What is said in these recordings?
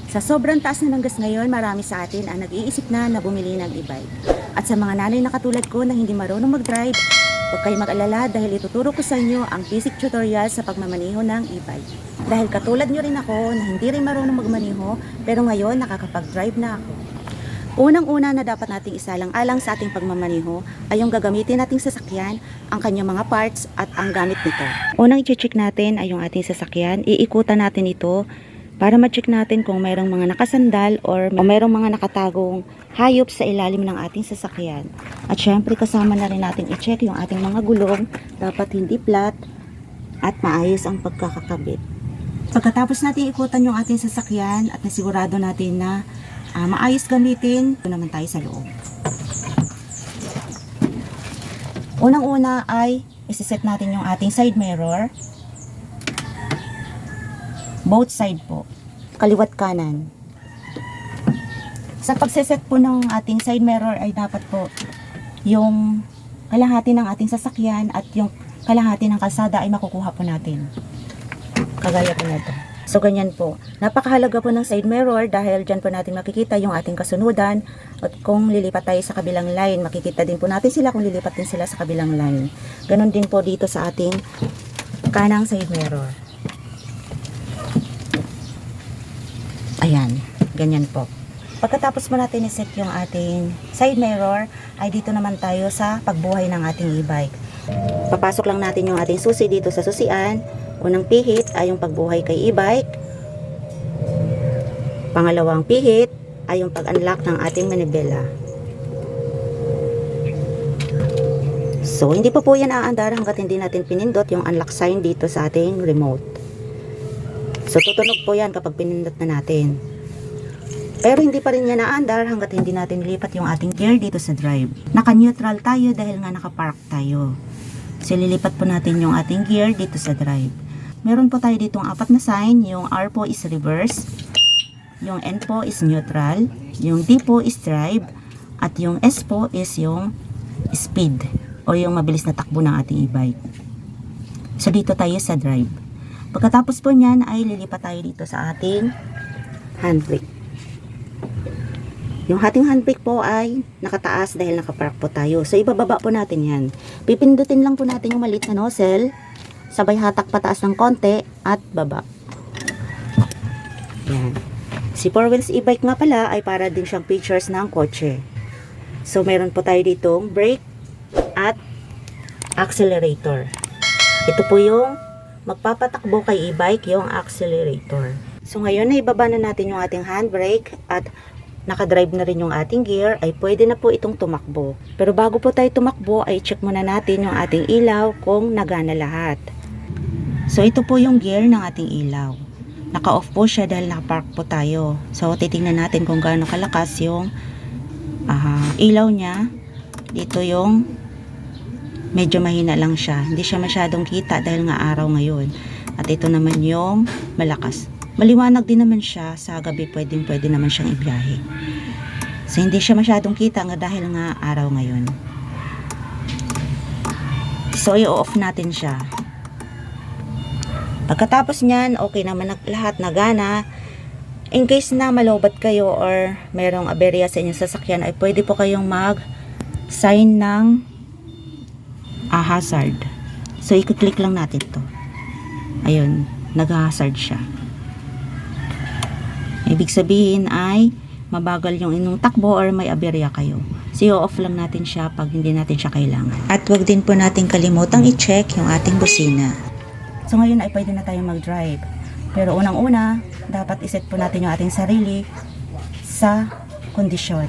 Sa sobrang taas na ng gas ngayon, marami sa atin ang nag-iisip na bumili ng e-bike. At sa mga nanay na katulad ko na hindi marunong mag-drive, huwag kayong mag-alala dahil ituturo ko sa inyo ang basic tutorial sa pagmamaneho ng e-bike. Dahil katulad nyo rin ako na hindi rin marunong magmaneho, pero ngayon nakakapag-drive na ako. Unang-una na dapat nating isalang-alang sa ating pagmamaneho ay yung gagamitin nating sasakyan, ang kanyang mga parts at ang gamit nito. Unang i-check natin ay yung ating sasakyan, iikutan natin ito para ma-check natin kung mayroong mga nakasandal or mayroong mga nakatagong hayop sa ilalim ng ating sasakyan. At syempre kasama na rin natin i-check yung ating mga gulong, dapat hindi flat at maayos ang pagkakakabit. Pagkatapos natin ikutan yung ating sasakyan at nasigurado natin na maayos gamitin, ito naman tayo sa loob. Unang-una ay isiset natin yung ating side mirror. Both side po, kaliwat kanan. Sa pagseset po ng ating side mirror ay dapat po yung kalahati ng ating sasakyan at yung kalahati ng kalsada ay makukuha po natin. Kagaya po nito. So ganyan po. Napakahalaga po ng side mirror dahil dyan po natin makikita yung ating kasunudan at kung lilipat tayo sa kabilang line, makikita din po natin sila kung lilipat din sila sa kabilang line. Ganon din po dito sa ating kanang side mirror. Ayan, ganyan po. Pagkatapos mo natin iset yung ating side mirror, ay dito naman tayo sa pagbuhay ng ating e-bike. Papasok lang natin yung ating susi dito sa susian. Unang pihit ay yung pagbuhay kay e-bike. Pangalawang pihit ay yung pag-unlock ng ating manibela. So, hindi pa po yan aandar hanggat hindi natin pinindot yung unlock sign dito sa ating remote. So, tutunog po yan kapag pinindot na natin. Pero hindi pa rin yan naandar hanggat hindi natin nilipat yung ating gear dito sa drive. Naka-neutral tayo dahil nga naka-park tayo. So, lilipat po natin yung ating gear dito sa drive. Meron po tayo ditong 4 na sign. Yung R po is reverse. Yung N po is neutral. Yung D po is drive. At yung S po is yung speed o yung mabilis na takbo ng ating e-bike. So, dito tayo sa drive. Pagkatapos po niyan ay lilipat tayo dito sa ating handbrake. Yung ating handbrake po ay nakataas dahil nakapark po tayo. So ibababa po natin yan. Pipindutin lang po natin yung maliit na nozzle. Sabay hatak pataas ng konti at baba. Yan. Si 4 wheels e-bike nga pala ay para din siyang features ng kotse. So meron po tayo ditong brake at accelerator. Ito po yung magpapatakbo kay e-bike, yung accelerator. So ngayon na ibaba na natin yung ating handbrake at nakadrive na rin yung ating gear, ay pwede na po itong tumakbo. Pero bago po tayo tumakbo ay check muna natin yung ating ilaw kung nagana lahat. So ito po yung gear ng ating ilaw. Naka-off po siya dahil nakapark po tayo. So titingnan natin kung gaano kalakas yung ilaw niya. Dito yung medyo mahina lang siya. Hindi siya masyadong kita dahil nga araw ngayon. At ito naman yung malakas. Maliwanag din naman siya. Sa gabi pwede naman siyang ibiyahe. So hindi siya masyadong kita nga dahil nga araw ngayon. So i-off natin siya. Pagkatapos niyan, okay naman lahat nagana. In case na malobat kayo or merong aberya sa inyong sasakyan, ay pwede po kayong mag-sign ng hazard. So, i-click lang natin to. Ayun, nag-hazard siya. Ibig sabihin ay mabagal yung inyong takbo or may aberya kayo. So, i-off lang natin siya pag hindi natin siya kailangan. At wag din po natin kalimutang i-check yung ating busina. So, ngayon ay pwede na tayong mag-drive. Pero unang-una, dapat iset po natin yung ating sarili sa kondisyon.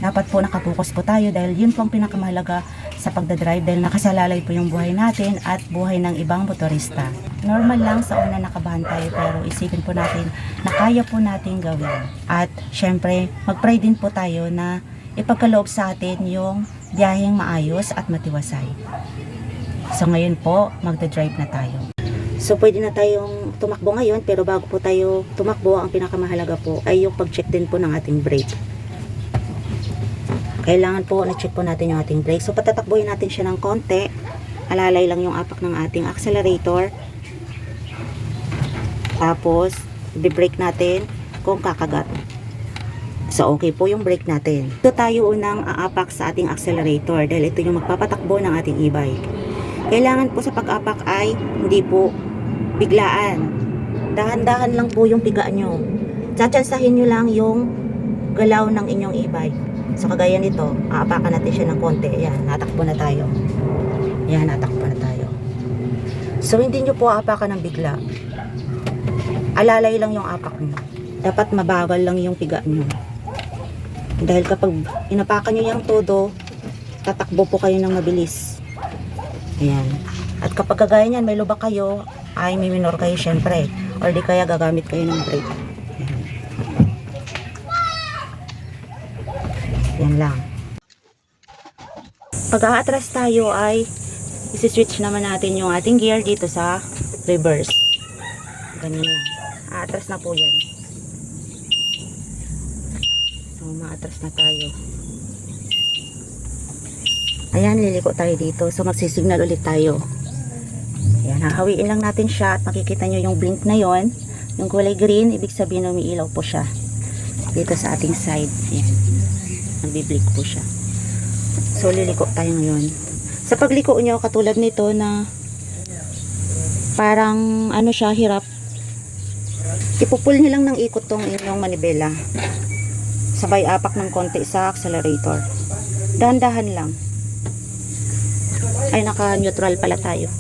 Dapat po nakapokus po tayo dahil yun po ang pinakamahalaga sa pagdadrive dahil nakasalalay po yung buhay natin at buhay ng ibang motorista. Normal lang sa una nakabahan tayo pero isipin po natin na kaya po natin gawin. At syempre, mag-pray din po tayo na ipagkaloob sa atin yung biyaheng maayos at matiwasay. So ngayon po, magdadrive na tayo. So pwede na tayong tumakbo ngayon pero bago po tayo tumakbo, ang pinakamahalaga po ay yung pag-check din po ng ating brake. Kailangan po na-check po natin yung ating brake. So patatakbuhin natin siya ng konti. Alalay lang yung apak ng ating accelerator. Tapos, i-brake natin. kung kakagat. So, okay po yung brake natin. Ito tayo unang aapak sa ating accelerator dahil ito yung magpapatakbo ng ating e-bike. Kailangan po sa pag-apak ay hindi po biglaan. Dahan-dahan lang po yung piga nyo. Tsatsansahin nyo lang yung galaw ng inyong e-bike. So, kagaya nito, aapakan natin siya ng konti. Ayan, natakbo na tayo. Ayan, natakbo na tayo. So, hindi nyo po aapakan ng bigla. Alalay lang yung apak nyo. Dapat mabagal lang yung piga nyo. Dahil kapag inapakan nyo yung todo, tatakbo po kayo ng mabilis. Ayan. At kapag kagaya nyan, may lubak kayo, ay may minor kayo syempre. Or di kaya gagamit kayo ng brake. Ayan. Yan lang. Pag a-atras tayo ay isi-switch naman natin yung ating gear dito sa reverse. Ganyan lang. A-atras na po yan. So, ma-atras na tayo. Ayan, liliko tayo dito. So, magsisignal ulit tayo. Ayan, hahawiin lang natin siya at makikita nyo yung blink na yon, yung kulay green, ibig sabihin umiilaw po siya dito sa ating side. Ayan, nagbiblink po siya. So, liliko tayo ngayon. Sa pagliko nyo, katulad nito na parang ano siya, hirap, ipupul nyo lang ng ikot tong inyong manibela. Sabay apak ng konti sa accelerator. Dahan-dahan lang. Ay, naka-neutral pala tayo.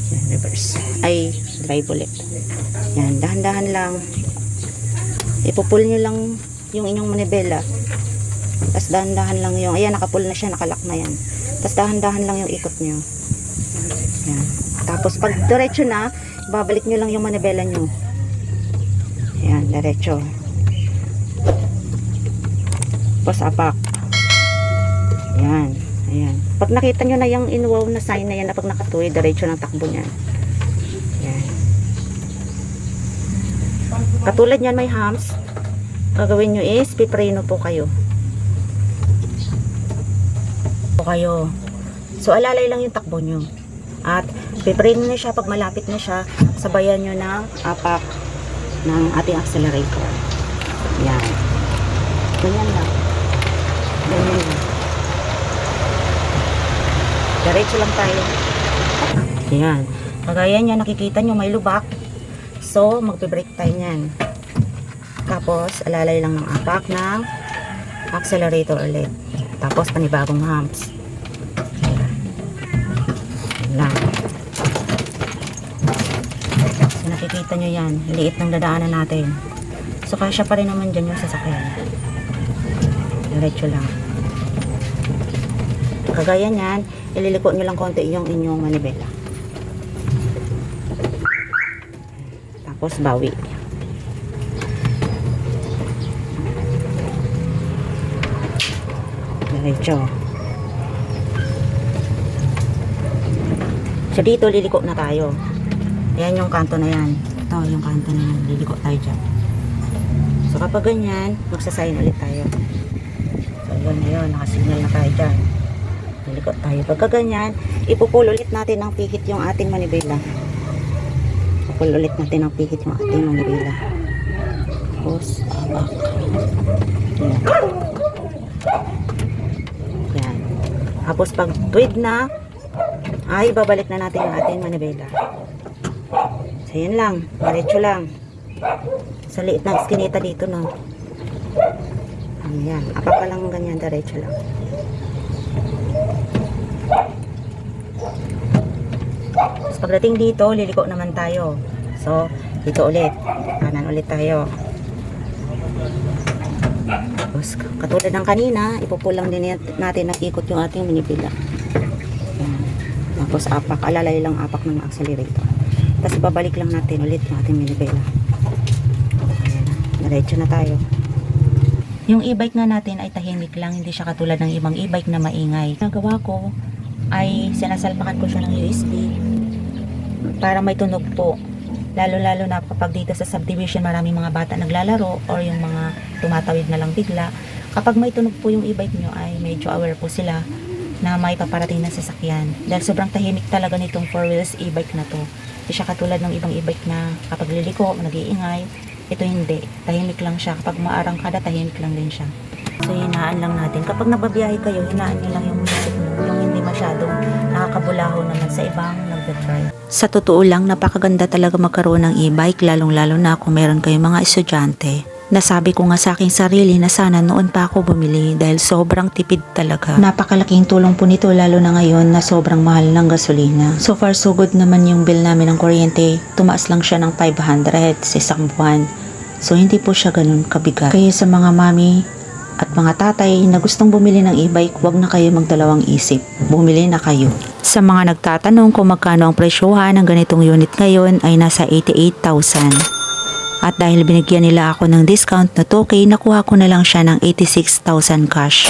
Yan, reverse. Ay, drive ulit. Yan, dahan-dahan lang. Ipupul nyo lang yung inyong manibela. Tapos dahan-dahan lang yung, ayan, nakapul na siya, nakalak na yan. Tapos dahan-dahan lang yung ikot nyo. Yan. Tapos pag diretso na, babalik nyo lang yung manibela nyo. Yan, diretso. Tapos apak. Yan. Ayan. Pag nakita nyo na yung in-wow na sign na yan na pag nakatuwi, diretso ng takbo niyan. Yan. Katulad niyan may humps. Gagawin nyo is, pipreno po kayo. So, alalay lang yung takbo nyo. At, pipreno na siya. Pag malapit na siya, sabayan nyo ng apak ng ating accelerator. Yan. Ganyan lang. Ganyan lang. Diretso lang tayo. Yan. Kagaya niya, nakikita nyo may lubak. So, magpe-brake tayo niyan. Tapos, alalay lang ng apak ng accelerator ulit. Tapos, panibagong humps. Yan lang. So, nakikita nyo yan. Liit ng dadaanan natin. So, kasya pa rin naman dyan yung sasakyan. Diretso lang. Kagaya niyan, ililiko nyo lang konti yung inyong manibela. Tapos bawi. Diretso. So dito liliko na tayo. Ayan yung kanto na yan. Ito yung kanto na yan. Liliko tayo dyan. So kapag ganyan, magsasign ulit tayo. So yun na yun. Nakasignal na tayo dyan. Liliko tayo. Pagka ganyan, ipupul ulit natin ng pihit yung ating manibela. Ipupul ulit natin ng pihit yung ating manibela. Tapos, abak. Yan. Yan. Tapos pag tweed na, ay babalik na natin yung ating manibela. So, yun lang. Diretso lang. Sa liit ng skinita dito, no. Ayan. Apak ka lang ganyan. Diretso lang. So, pagdating dito, liliko naman tayo. So, dito ulit. Kanan ulit tayo. Tapos, katulad ng kanina, ipupulang din natin na ikot yung ating manibela. Tapos, apak. Alalay lang apak ng accelerator. Tapos, babalik lang natin ulit yung ating manibela. Diretso na tayo. Yung e-bike nga natin ay tahimik lang. Hindi siya katulad ng ibang e-bike na maingay. Nagawa ko ay sinasalpakan ko siya ng USB para may tunog po. Lalo-lalo na kapag dito sa subdivision maraming mga bata naglalaro or yung mga tumatawid na lang bigla. Kapag may tunog po yung e-bike nyo ay medyo aware po sila na may paparating na sasakyan. Dahil sobrang tahimik talaga nitong 4 wheels e-bike na to. Hindi siya katulad ng ibang e-bike na kapag liliko, nag-iingay, Ito hindi. Tahimik lang siya. Kapag maarangkada, tahimik lang din siya. So, hinaan lang natin. Kapag nababiyahe kayo, hinaan nyo lang yung music nyo. Yung hindi masyadong nakakabulaho naman sa ibang nagda-drive. Sa totoo lang, napakaganda talaga magkaroon ng e-bike, lalong-lalo na kung meron kayong mga estudyante. Nasabi ko nga sa aking sarili na sana noon pa ako bumili dahil sobrang tipid talaga. Napakalaking tulong po nito lalo na ngayon na sobrang mahal ng gasolina. So far so good naman yung bill namin ng kuryente. Tumaas lang siya ng 500 sa isang buwan. So hindi po siya ganun kabigat. Kaya sa mga mami at mga tatay na gustong bumili ng e-bike, huwag na kayo magdalawang isip. Bumili na kayo. Sa mga nagtatanong kung magkano ang presyohan ng ganitong unit ngayon ay nasa 88,000. At dahil binigyan nila ako ng discount na 2K, nakuha ko na lang siya ng 86,000 cash.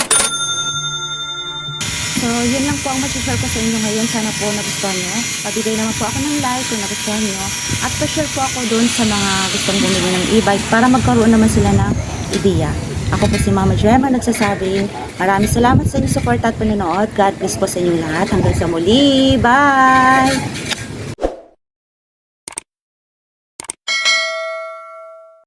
So, yun lang po ang masishare ko sa inyo ngayon. Sana po nagustuhan nyo. Pabigay naman po ako ng like kung nagustuhan nyo. At pa-share po ako doon sa mga gustong bumili ng e-bike para magkaroon naman sila ng ideya. Ako po si Mama Gemma nagsasabing maraming salamat sa inyong support at panonood. God bless po sa inyong lahat. Hanggang sa muli. Bye!